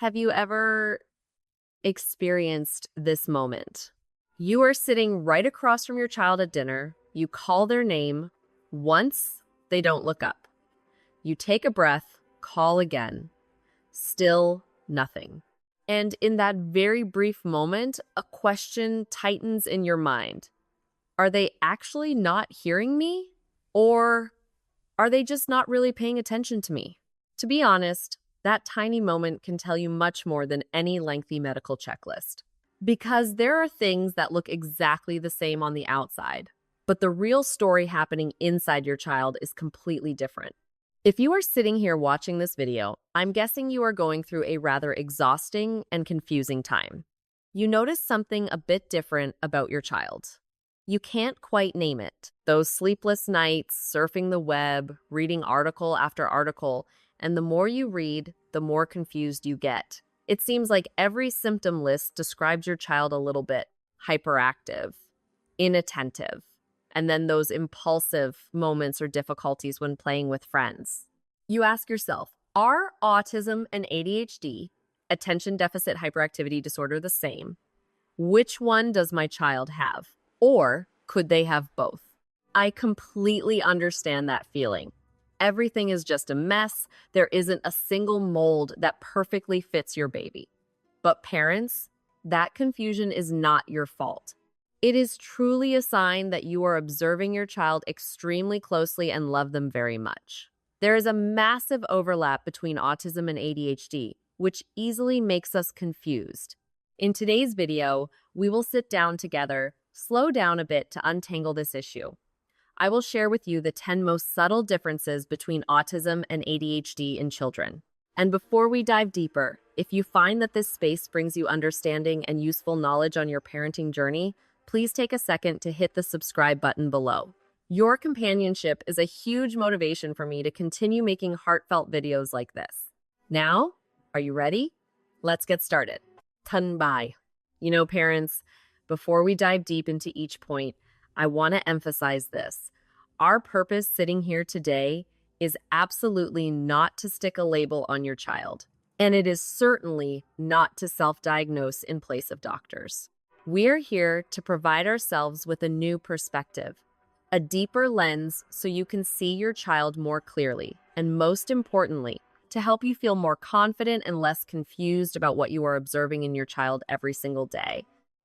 Have you ever experienced this moment? You are sitting right across from your child at dinner. You call their name. Once, they don't look up. You take a breath, call again. Still nothing. And in that very brief moment, a question tightens in your mind. Are they actually not hearing me? Or are they just not really paying attention to me? To be honest, that tiny moment can tell you much more than any lengthy medical checklist. Because there are things that look exactly the same on the outside, but the real story happening inside your child is completely different. If you are sitting here watching this video, I'm guessing you are going through a rather exhausting and confusing time. You notice something a bit different about your child. You can't quite name it. Those sleepless nights, surfing the web, reading article after article, and the more you read, the more confused you get. It seems like every symptom list describes your child a little bit. Hyperactive, inattentive, and then those impulsive moments or difficulties when playing with friends. You ask yourself, are autism and ADHD, attention deficit hyperactivity disorder, the same? Which one does my child have? Or could they have both? I completely understand that feeling. Everything is just a mess. There isn't a single mold that perfectly fits your baby. But parents, that confusion is not your fault. It is truly a sign that you are observing your child extremely closely and love them very much. There is a massive overlap between autism and ADHD, which easily makes us confused. In today's video, we will sit down together, slow down a bit to untangle this issue. I will share with you the 10 most subtle differences between autism and ADHD in children. And before we dive deeper, if you find that this space brings you understanding and useful knowledge on your parenting journey, please take a second to hit the subscribe button below. Your companionship is a huge motivation for me to continue making heartfelt videos like this. Now, are you ready? Let's get started. Tanbai. Parents, before we dive deep into each point, I want to emphasize this. Our purpose sitting here today is absolutely not to stick a label on your child, and it is certainly not to self-diagnose in place of doctors. We're here to provide ourselves with a new perspective, a deeper lens so you can see your child more clearly, and most importantly, to help you feel more confident and less confused about what you are observing in your child every single day.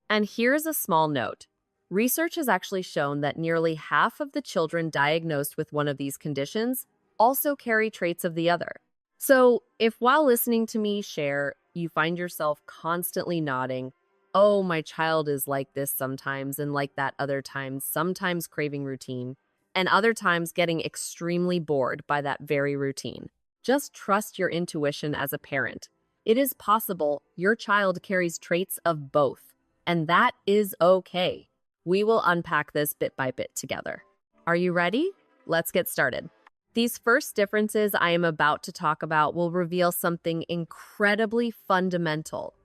And here's a small note. Research has actually shown that nearly half of the children diagnosed with one of these conditions also carry traits of the other. So if while listening to me share, you find yourself constantly nodding, oh, my child is like this sometimes and like that other times, sometimes craving routine, and other times getting extremely bored by that very routine, just trust your intuition as a parent. It is possible your child carries traits of both, and that is okay. We will unpack this bit by bit together. Are you ready? Let's get started. These first differences I am about to talk about will reveal something incredibly fundamental.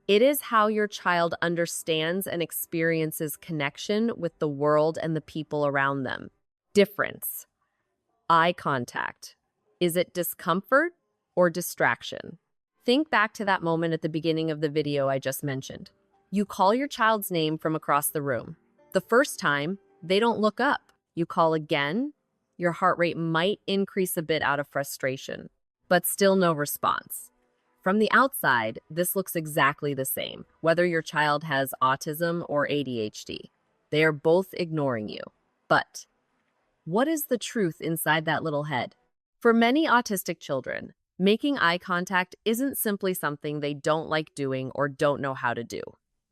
It is how your child understands and experiences connection with the world and the people around them. Difference. Eye contact. Is it discomfort or distraction? Think back to that moment at the beginning of the video I just mentioned. You call your child's name from across the room. The first time, they don't look up. You call again, your heart rate might increase a bit out of frustration, but still no response. From the outside, this looks exactly the same, whether your child has autism or ADHD. They are both ignoring you. But what is the truth inside that little head? For many autistic children, making eye contact isn't simply something they don't like doing or don't know how to do.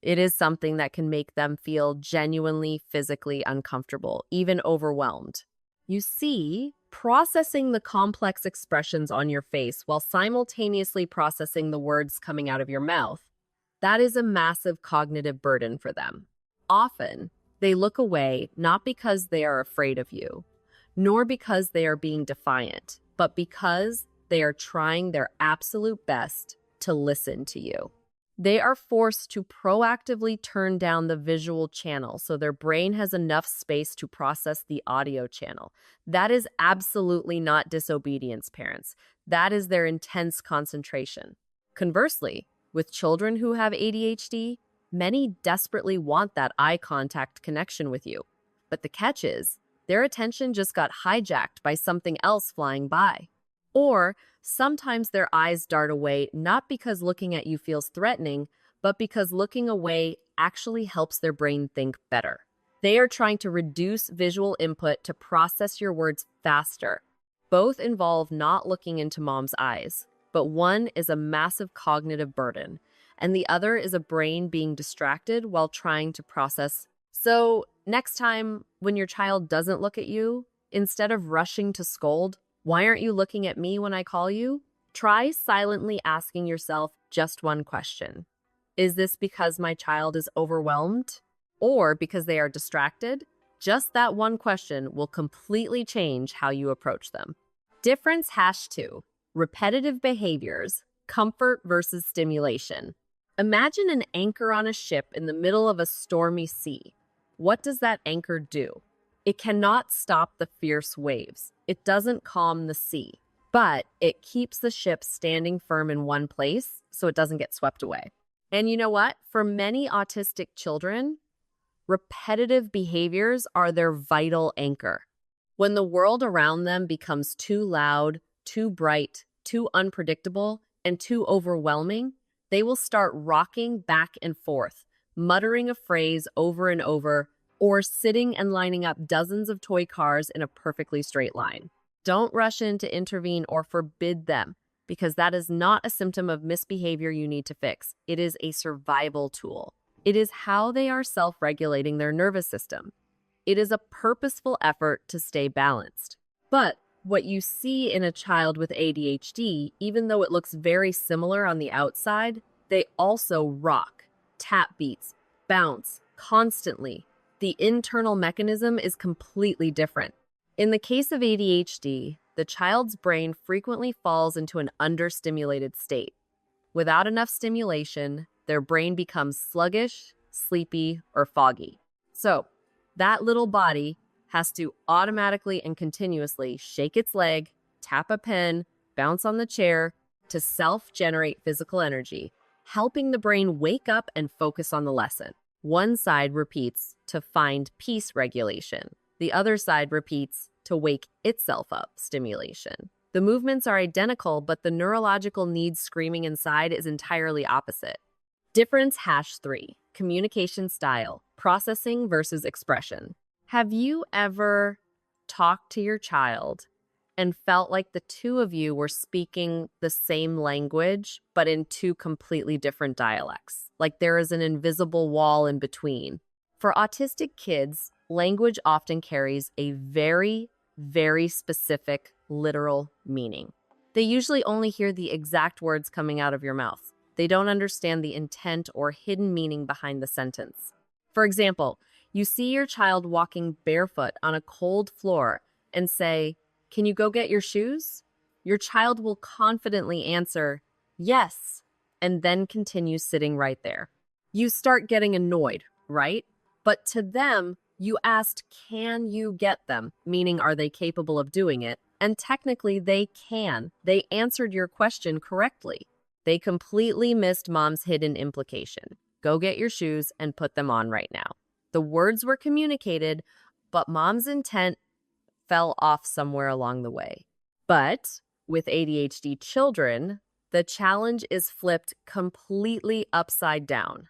It is something that can make them feel genuinely physically uncomfortable, even overwhelmed. You see, processing the complex expressions on your face while simultaneously processing the words coming out of your mouth, that is a massive cognitive burden for them. Often, they look away not because they are afraid of you, nor because they are being defiant, but because they are trying their absolute best to listen to you. They are forced to proactively turn down the visual channel so their brain has enough space to process the audio channel. That is absolutely not disobedience, parents. That is their intense concentration. Conversely, with children who have ADHD, many desperately want that eye contact connection with you. But the catch is, their attention just got hijacked by something else flying by. Or sometimes their eyes dart away not because looking at you feels threatening, but because looking away actually helps their brain think better. They are trying to reduce visual input to process your words faster. Both involve not looking into mom's eyes, but one is a massive cognitive burden, and the other is a brain being distracted while trying to process. So, next time when your child doesn't look at you, instead of rushing to scold, "Why aren't you looking at me when I call you?" Try silently asking yourself just one question. Is this because my child is overwhelmed or because they are distracted? Just that one question will completely change how you approach them. Difference #2. Repetitive behaviors, comfort versus stimulation. Imagine an anchor on a ship in the middle of a stormy sea. What does that anchor do? It cannot stop the fierce waves. It doesn't calm the sea, but it keeps the ship standing firm in one place so it doesn't get swept away. And you know what? For many autistic children, repetitive behaviors are their vital anchor. When the world around them becomes too loud, too bright, too unpredictable, and too overwhelming, they will start rocking back and forth, muttering a phrase over and over, or sitting and lining up dozens of toy cars in a perfectly straight line. Don't rush in to intervene or forbid them, because that is not a symptom of misbehavior you need to fix. It is a survival tool. It is how they are self-regulating their nervous system. It is a purposeful effort to stay balanced. But what you see in a child with ADHD, even though it looks very similar on the outside, they also rock, tap beats, bounce constantly. The internal mechanism is completely different. In the case of ADHD, the child's brain frequently falls into an understimulated state. Without enough stimulation, their brain becomes sluggish, sleepy, or foggy. So, that little body has to automatically and continuously shake its leg, tap a pen, bounce on the chair to self-generate physical energy, helping the brain wake up and focus on the lesson. One side repeats to find peace regulation. The other side repeats to wake itself up stimulation. The movements are identical, but the neurological need screaming inside is entirely opposite. Difference #3. Communication style, processing versus expression. Have you ever talked to your child and felt like the two of you were speaking the same language, but in two completely different dialects? Like there is an invisible wall in between. For autistic kids, language often carries a very, very specific literal meaning. They usually only hear the exact words coming out of your mouth. They don't understand the intent or hidden meaning behind the sentence. For example, you see your child walking barefoot on a cold floor and say, "Can you go get your shoes?" Your child will confidently answer, "Yes," and then continue sitting right there. You start getting annoyed, right? But to them, you asked, "Can you get them?" Meaning, are they capable of doing it? And technically, they can. They answered your question correctly. They completely missed mom's hidden implication. Go get your shoes and put them on right now. The words were communicated, but mom's intent fell off somewhere along the way. But with ADHD children, the challenge is flipped completely upside down.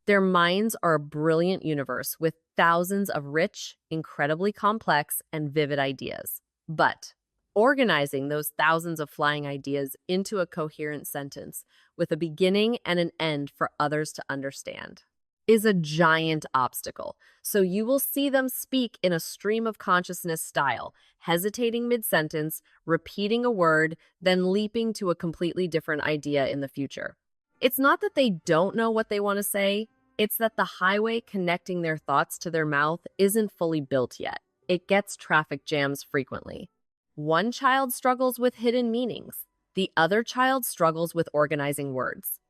Their minds are a brilliant universe with thousands of rich, incredibly complex, and vivid ideas. But organizing those thousands of flying ideas into a coherent sentence with a beginning and an end for others to understand is a giant obstacle. So you will see them speak in a stream of consciousness style, hesitating mid-sentence, repeating a word, then leaping to a completely different idea in the future. It's not that they don't know what they want to say, it's that the highway connecting their thoughts to their mouth isn't fully built yet. It gets traffic jams frequently. One child struggles with hidden meanings. The other child struggles with organizing words.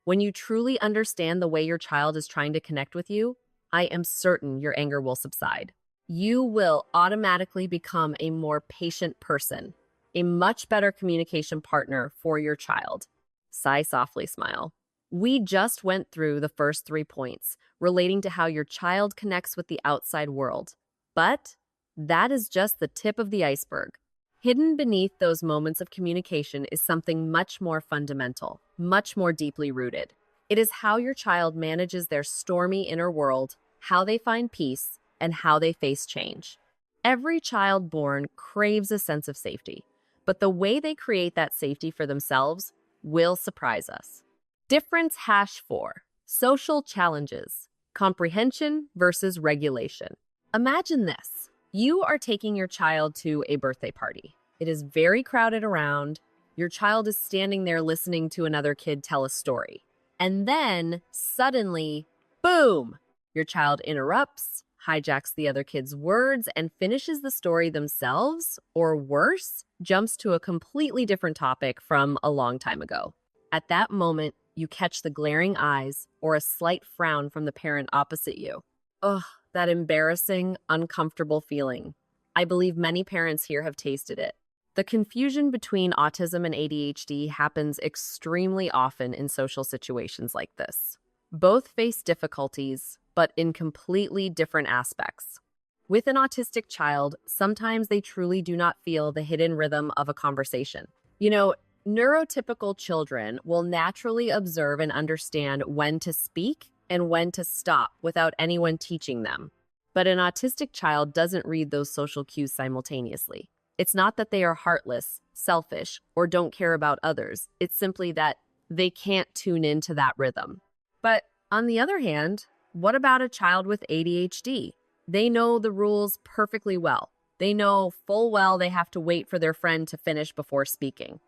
When you truly understand the way your child is trying to connect with you, I am certain your anger will subside. You will automatically become a more patient person, a much better communication partner for your child. Sigh softly, smile. We just went through the first 3 points relating to how your child connects with the outside world. But that is just the tip of the iceberg. Hidden beneath those moments of communication is something much more fundamental, much more deeply rooted. It is how your child manages their stormy inner world, how they find peace, and how they face change. Every child born craves a sense of safety, but the way they create that safety for themselves will surprise us. Difference #4. Social challenges. Comprehension versus regulation. Imagine this. You are taking your child to a birthday party. It is very crowded around. Your child is standing there listening to another kid tell a story. And then, suddenly, boom! Your child interrupts, hijacks the other kid's words, and finishes the story themselves, or worse, jumps to a completely different topic from a long time ago. At that moment, you catch the glaring eyes or a slight frown from the parent opposite you. Ugh, that embarrassing, uncomfortable feeling. I believe many parents here have tasted it. The confusion between autism and ADHD happens extremely often in social situations like this. Both face difficulties, but in completely different aspects. With an autistic child, sometimes they truly do not feel the hidden rhythm of a conversation. Neurotypical children will naturally observe and understand when to speak and when to stop without anyone teaching them. But an autistic child doesn't read those social cues simultaneously. It's not that they are heartless, selfish, or don't care about others. It's simply that they can't tune into that rhythm. But on the other hand, what about a child with ADHD? They know the rules perfectly well. They know full well they have to wait for their friend to finish before speaking.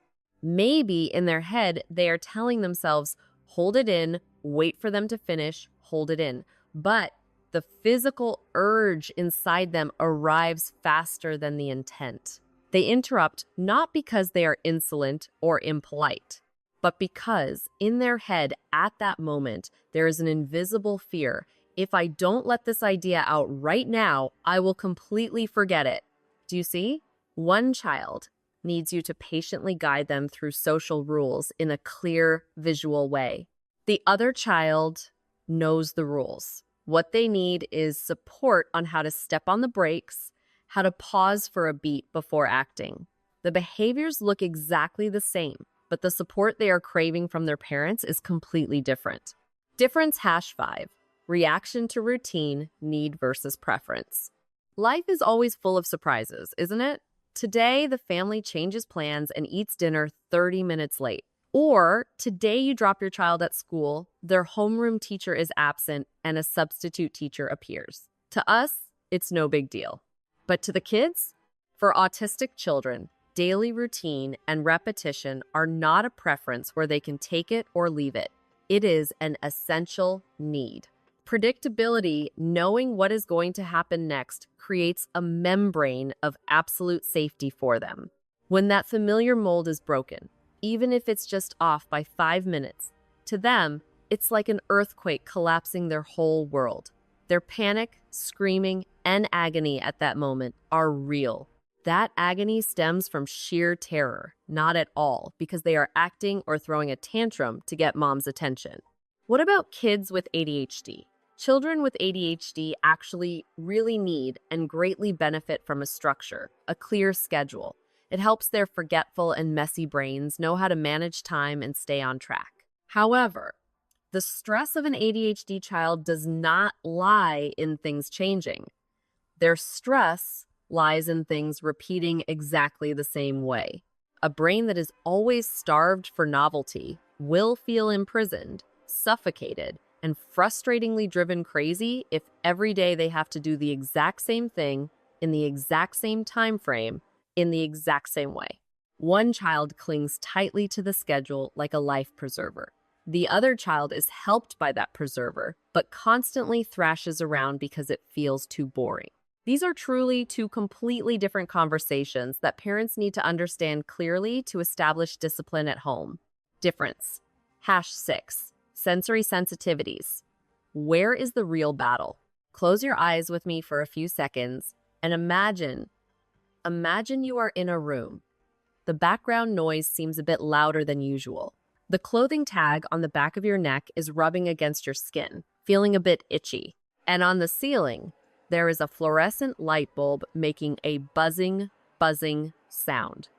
Maybe in their head, they are telling themselves, hold it in, wait for them to finish, hold it in. But the physical urge inside them arrives faster than the intent. They interrupt not because they are insolent or impolite, but because in their head at that moment, there is an invisible fear. If I don't let this idea out right now, I will completely forget it. Do you see? One child needs you to patiently guide them through social rules in a clear, visual way. The other child knows the rules. What they need is support on how to step on the brakes, how to pause for a beat before acting. The behaviors look exactly the same, but the support they are craving from their parents is completely different. Difference #5. Reaction to routine, need versus preference. Life is always full of surprises, isn't it? Today, the family changes plans and eats dinner 30 minutes late. Or today you drop your child at school, their homeroom teacher is absent, and a substitute teacher appears. To us, it's no big deal. But to the kids? For autistic children, daily routine and repetition are not a preference where they can take it or leave it. It is an essential need. Predictability, knowing what is going to happen next, creates a membrane of absolute safety for them. When that familiar mold is broken, even if it's just off by 5 minutes, to them, it's like an earthquake collapsing their whole world. Their panic, screaming, and agony at that moment are real. That agony stems from sheer terror, not at all because they are acting or throwing a tantrum to get mom's attention. What about kids with ADHD? Children with ADHD actually really need and greatly benefit from a structure, a clear schedule. It helps their forgetful and messy brains know how to manage time and stay on track. However, the stress of an ADHD child does not lie in things changing. Their stress lies in things repeating exactly the same way. A brain that is always starved for novelty will feel imprisoned, suffocated, and frustratingly driven crazy if every day they have to do the exact same thing in the exact same time frame in the exact same way. One child clings tightly to the schedule like a life preserver. The other child is helped by that preserver, but constantly thrashes around because it feels too boring. These are truly two completely different conversations that parents need to understand clearly to establish discipline at home. Difference. #6. Sensory sensitivities. Where is the real battle? Close your eyes with me for a few seconds and imagine you are in a room. The background noise seems a bit louder than usual. The clothing tag on the back of your neck is rubbing against your skin, feeling a bit itchy. And on the ceiling, there is a fluorescent light bulb making a buzzing sound,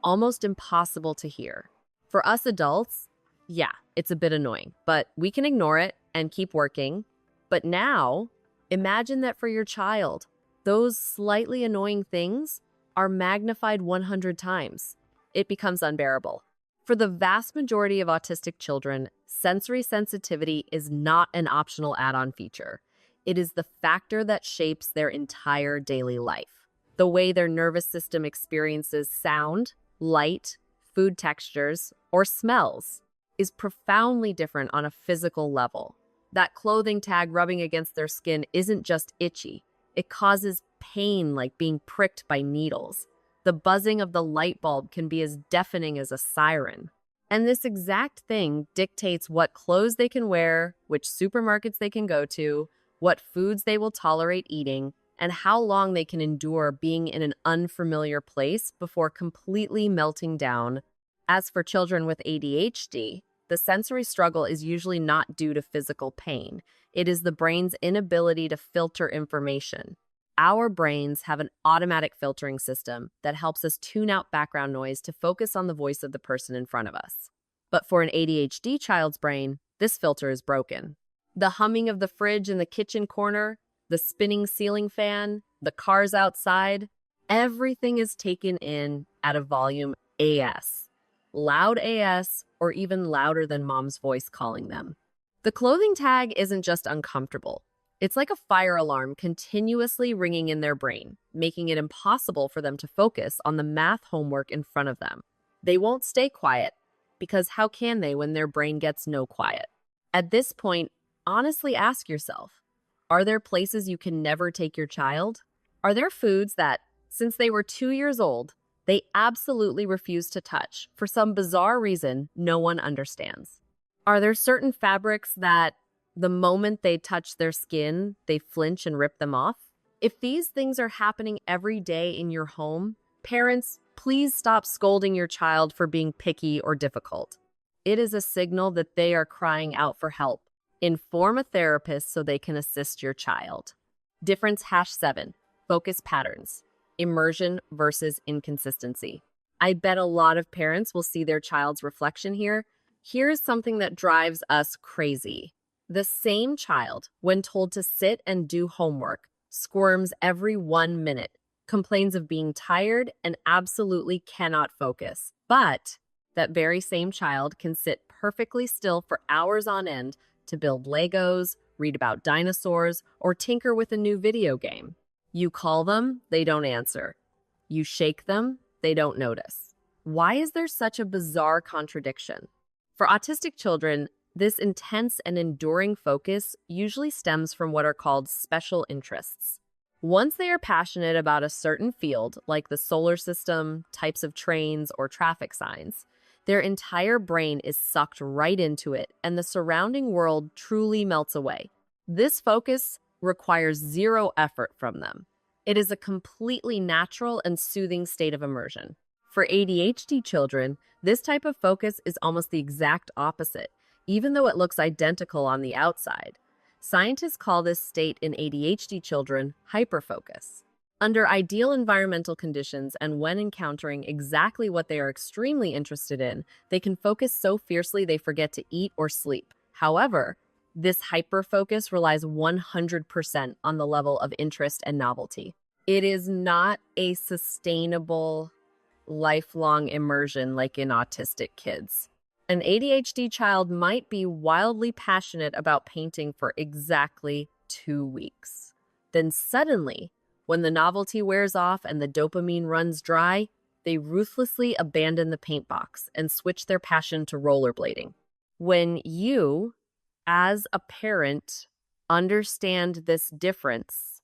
almost impossible to hear. For us adults, yeah, it's a bit annoying, but we can ignore it and keep working. But now, imagine that for your child, those slightly annoying things are magnified 100 times. It becomes unbearable. For the vast majority of autistic children, sensory sensitivity is not an optional add-on feature. It is the factor that shapes their entire daily life. The way their nervous system experiences sound, light, food textures, or smells is profoundly different on a physical level. That clothing tag rubbing against their skin isn't just itchy. It causes pain like being pricked by needles. The buzzing of the light bulb can be as deafening as a siren. And this exact thing dictates what clothes they can wear, which supermarkets they can go to, what foods they will tolerate eating, and how long they can endure being in an unfamiliar place before completely melting down. As for children with ADHD, the sensory struggle is usually not due to physical pain. It is the brain's inability to filter information. Our brains have an automatic filtering system that helps us tune out background noise to focus on the voice of the person in front of us. But for an ADHD child's brain, this filter is broken. The humming of the fridge in the kitchen corner, the spinning ceiling fan, the cars outside, everything is taken in at a volume AS. Loud AS, or even louder than mom's voice calling them. The clothing tag isn't just uncomfortable. It's like a fire alarm continuously ringing in their brain, making it impossible for them to focus on the math homework in front of them. They won't stay quiet, because how can they when their brain gets no quiet? At this point, honestly ask yourself, are there places you can never take your child? Are there foods that, since they were 2 years old, they absolutely refuse to touch for some bizarre reason no one understands? Are there certain fabrics that the moment they touch their skin, they flinch and rip them off? If these things are happening every day in your home, parents, please stop scolding your child for being picky or difficult. It is a signal that they are crying out for help. Inform a therapist so they can assist your child. Difference #7, focus patterns, immersion versus inconsistency. I bet a lot of parents will see their child's reflection here. Here's something that drives us crazy. The same child, when told to sit and do homework, squirms every 1 minute, complains of being tired, and absolutely cannot focus. But that very same child can sit perfectly still for hours on end to build Legos, read about dinosaurs, or tinker with a new video game. You call them, they don't answer. You shake them, they don't notice. Why is there such a bizarre contradiction? For autistic children, this intense and enduring focus usually stems from what are called special interests. Once they are passionate about a certain field, like the solar system, types of trains, or traffic signs, their entire brain is sucked right into it, and the surrounding world truly melts away. This focus requires zero effort from them. It is a completely natural and soothing state of immersion. For ADHD children, this type of focus is almost the exact opposite, even though it looks identical on the outside. Scientists call this state in ADHD children hyperfocus. Under ideal environmental conditions and when encountering exactly what they are extremely interested in, they can focus so fiercely they forget to eat or sleep. However, this hyperfocus relies 100% on the level of interest and novelty. It is not a sustainable, lifelong immersion like in autistic kids. An ADHD child might be wildly passionate about painting for exactly 2 weeks. Then suddenly, when the novelty wears off and the dopamine runs dry, they ruthlessly abandon the paint box and switch their passion to rollerblading. When you, as a parent, understand this difference,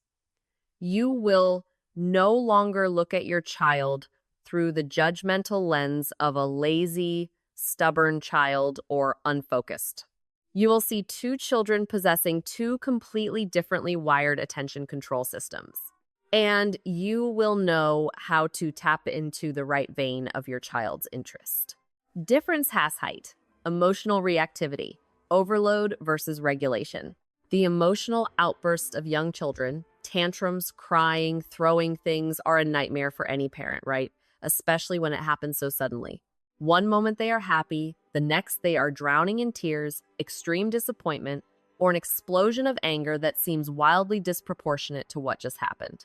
you will no longer look at your child through the judgmental lens of a lazy, stubborn child or unfocused. You will see 2 children possessing 2 completely differently wired attention control systems. And you will know how to tap into the right vein of your child's interest. Difference has height. Emotional reactivity, overload versus regulation. The emotional outbursts of young children, tantrums, crying, throwing things, are a nightmare for any parent, right? Especially when it happens so suddenly. One moment they are happy, the next they are drowning in tears, extreme disappointment, or an explosion of anger that seems wildly disproportionate to what just happened.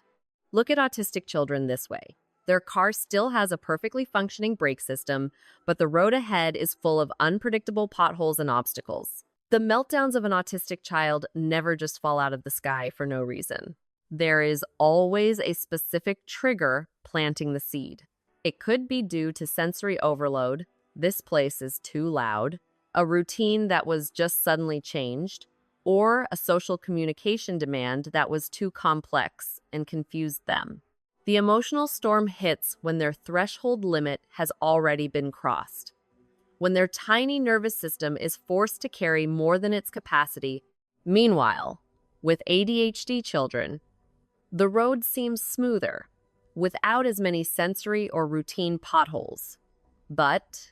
Look at autistic children this way. Their car still has a perfectly functioning brake system, but the road ahead is full of unpredictable potholes and obstacles. The meltdowns of an autistic child never just fall out of the sky for no reason. There is always a specific trigger planting the seed. It could be due to sensory overload, this place is too loud, a routine that was just suddenly changed, or a social communication demand that was too complex and confused them. The emotional storm hits when their threshold limit has already been crossed. When their tiny nervous system is forced to carry more than its capacity. Meanwhile, with ADHD children, the road seems smoother, without as many sensory or routine potholes. But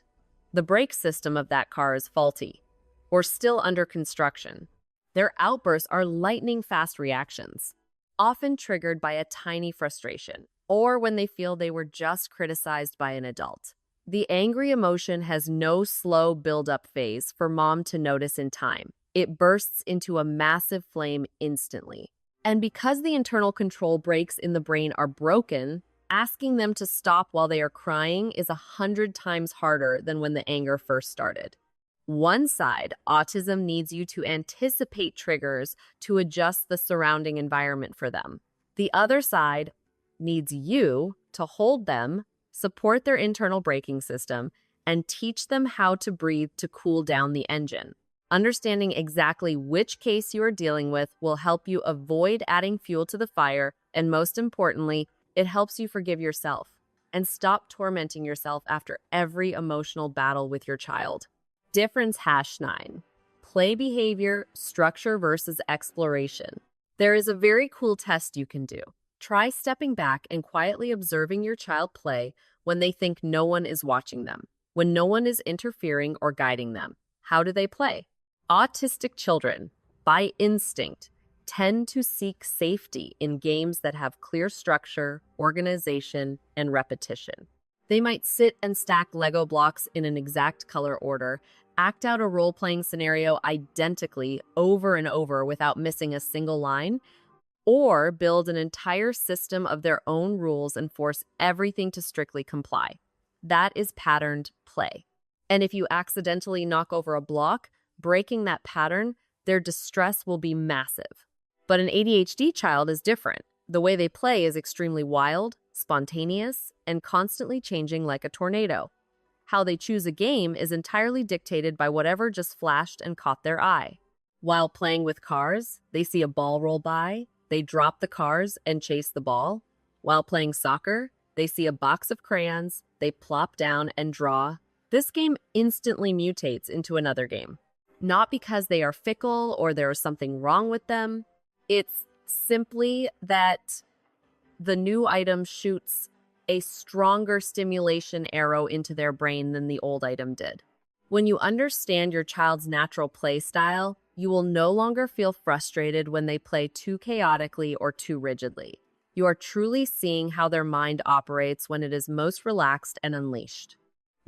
the brake system of that car is faulty, or still under construction. Their outbursts are lightning-fast reactions, often triggered by a tiny frustration, or when they feel they were just criticized by an adult. The angry emotion has no slow build-up phase for mom to notice in time. It bursts into a massive flame instantly. And because the internal control brakes in the brain are broken, asking them to stop while they are crying is 100 times harder than when the anger first started. One side, autism needs you to anticipate triggers to adjust the surrounding environment for them. The other side needs you to hold them, support their internal braking system, and teach them how to breathe to cool down the engine. Understanding exactly which case you are dealing with will help you avoid adding fuel to the fire, and most importantly, it helps you forgive yourself and stop tormenting yourself after every emotional battle with your child. Difference #9. Play behavior, structure versus exploration. There is a very cool test you can do. Try stepping back and quietly observing your child play when they think no one is watching them, when no one is interfering or guiding them. How do they play? Autistic children, by instinct, tend to seek safety in games that have clear structure, organization, and repetition. They might sit and stack Lego blocks in an exact color order, act out a role-playing scenario identically over and over without missing a single line, or build an entire system of their own rules and force everything to strictly comply. That is patterned play. And if you accidentally knock over a block, breaking that pattern, their distress will be massive. But an ADHD child is different. The way they play is extremely wild, spontaneous, and constantly changing like a tornado. How they choose a game is entirely dictated by whatever just flashed and caught their eye. While playing with cars, they see a ball roll by, they drop the cars and chase the ball. While playing soccer, they see a box of crayons, they plop down and draw. This game instantly mutates into another game. Not because they are fickle or there is something wrong with them. It's simply that the new item shoots a stronger stimulation arrow into their brain than the old item did. When you understand your child's natural play style, you will no longer feel frustrated when they play too chaotically or too rigidly. You are truly seeing how their mind operates when it is most relaxed and unleashed.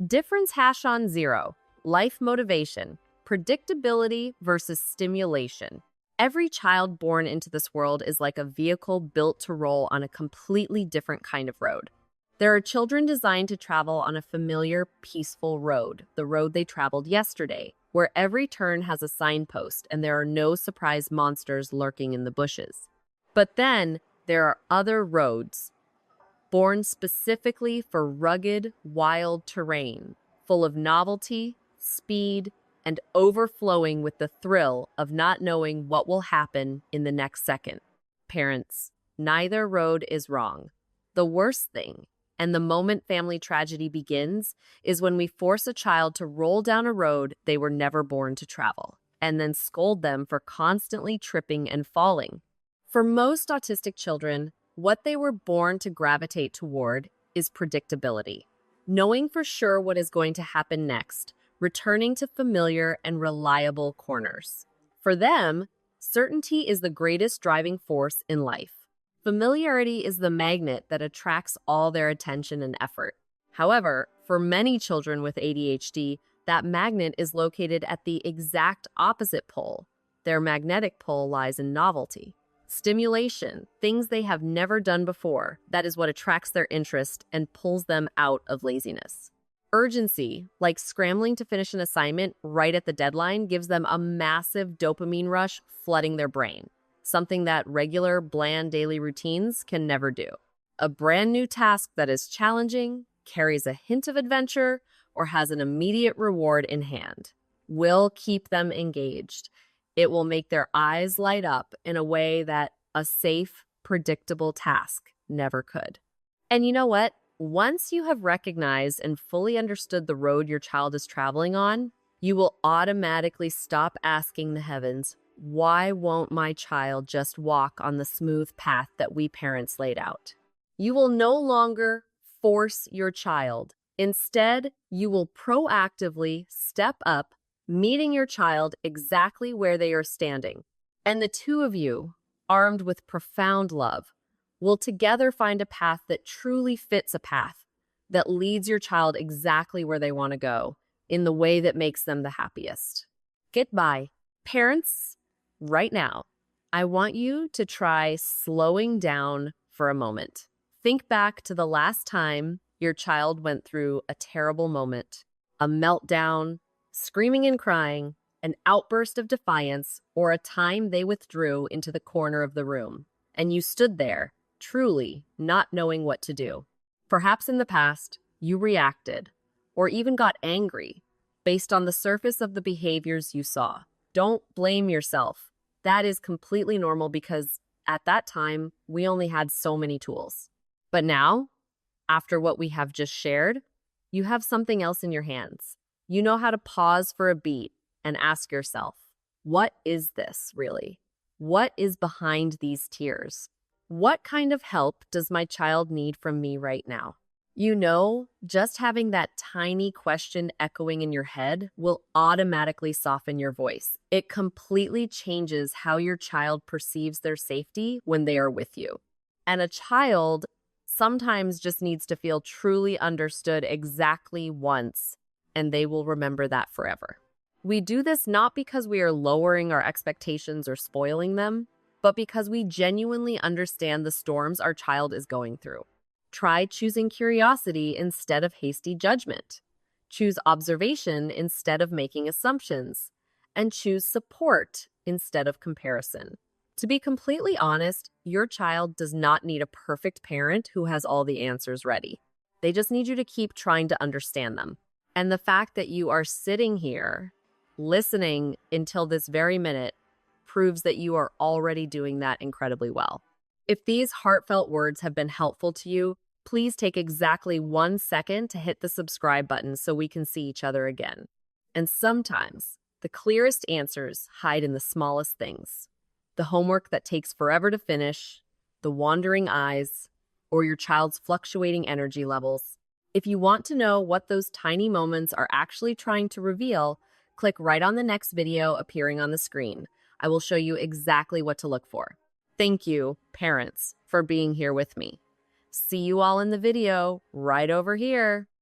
Difference #0. Life motivation, predictability versus stimulation. Every child born into this world is like a vehicle built to roll on a completely different kind of road. There are children designed to travel on a familiar, peaceful road, the road they traveled yesterday, where every turn has a signpost and there are no surprise monsters lurking in the bushes. But then there are other roads, born specifically for rugged, wild terrain, full of novelty, speed, and overflowing with the thrill of not knowing what will happen in the next second. Parents, neither road is wrong. The worst thing, and the moment family tragedy begins, is when we force a child to roll down a road they were never born to travel, and then scold them for constantly tripping and falling. For most autistic children, what they were born to gravitate toward is predictability. Knowing for sure what is going to happen next, returning to familiar and reliable corners. For them, certainty is the greatest driving force in life. Familiarity is the magnet that attracts all their attention and effort. However, for many children with ADHD, that magnet is located at the exact opposite pole. Their magnetic pole lies in novelty. Stimulation, things they have never done before, that is what attracts their interest and pulls them out of laziness. Urgency, like scrambling to finish an assignment right at the deadline, gives them a massive dopamine rush flooding their brain, something that regular, bland daily routines can never do. A brand new task that is challenging, carries a hint of adventure, or has an immediate reward in hand will keep them engaged. It will make their eyes light up in a way that a safe, predictable task never could. And you know what? Once you have recognized and fully understood the road your child is traveling on, you will automatically stop asking the heavens, why won't my child just walk on the smooth path that we parents laid out? You will no longer force your child. Instead, you will proactively step up, meeting your child exactly where they are standing. And the two of you, armed with profound love, will together find a path that truly fits a path that leads your child exactly where they want to go in the way that makes them the happiest. Goodbye. Parents, right now, I want you to try slowing down for a moment. Think back to the last time your child went through a terrible moment, a meltdown, screaming and crying, an outburst of defiance, or a time they withdrew into the corner of the room, and you stood there, truly not knowing what to do. Perhaps in the past, you reacted or even got angry based on the surface of the behaviors you saw. Don't blame yourself. That is completely normal because at that time, we only had so many tools. But now, after what we have just shared, you have something else in your hands. You know how to pause for a beat and ask yourself, what is this really? What is behind these tears? What kind of help does my child need from me right now? You know, just having that tiny question echoing in your head will automatically soften your voice. It completely changes how your child perceives their safety when they are with you. And a child sometimes just needs to feel truly understood exactly once, and they will remember that forever. We do this not because we are lowering our expectations or spoiling them, but because we genuinely understand the storms our child is going through. Try choosing curiosity instead of hasty judgment. Choose observation instead of making assumptions. And choose support instead of comparison. To be completely honest, your child does not need a perfect parent who has all the answers ready. They just need you to keep trying to understand them. And the fact that you are sitting here, listening until this very minute, proves that you are already doing that incredibly well. If these heartfelt words have been helpful to you, please take exactly 1 second to hit the subscribe button so we can see each other again. And sometimes, the clearest answers hide in the smallest things. The homework that takes forever to finish, the wandering eyes, or your child's fluctuating energy levels. If you want to know what those tiny moments are actually trying to reveal, click right on the next video appearing on the screen. I will show you exactly what to look for. Thank you, parents, for being here with me. See you all in the video right over here.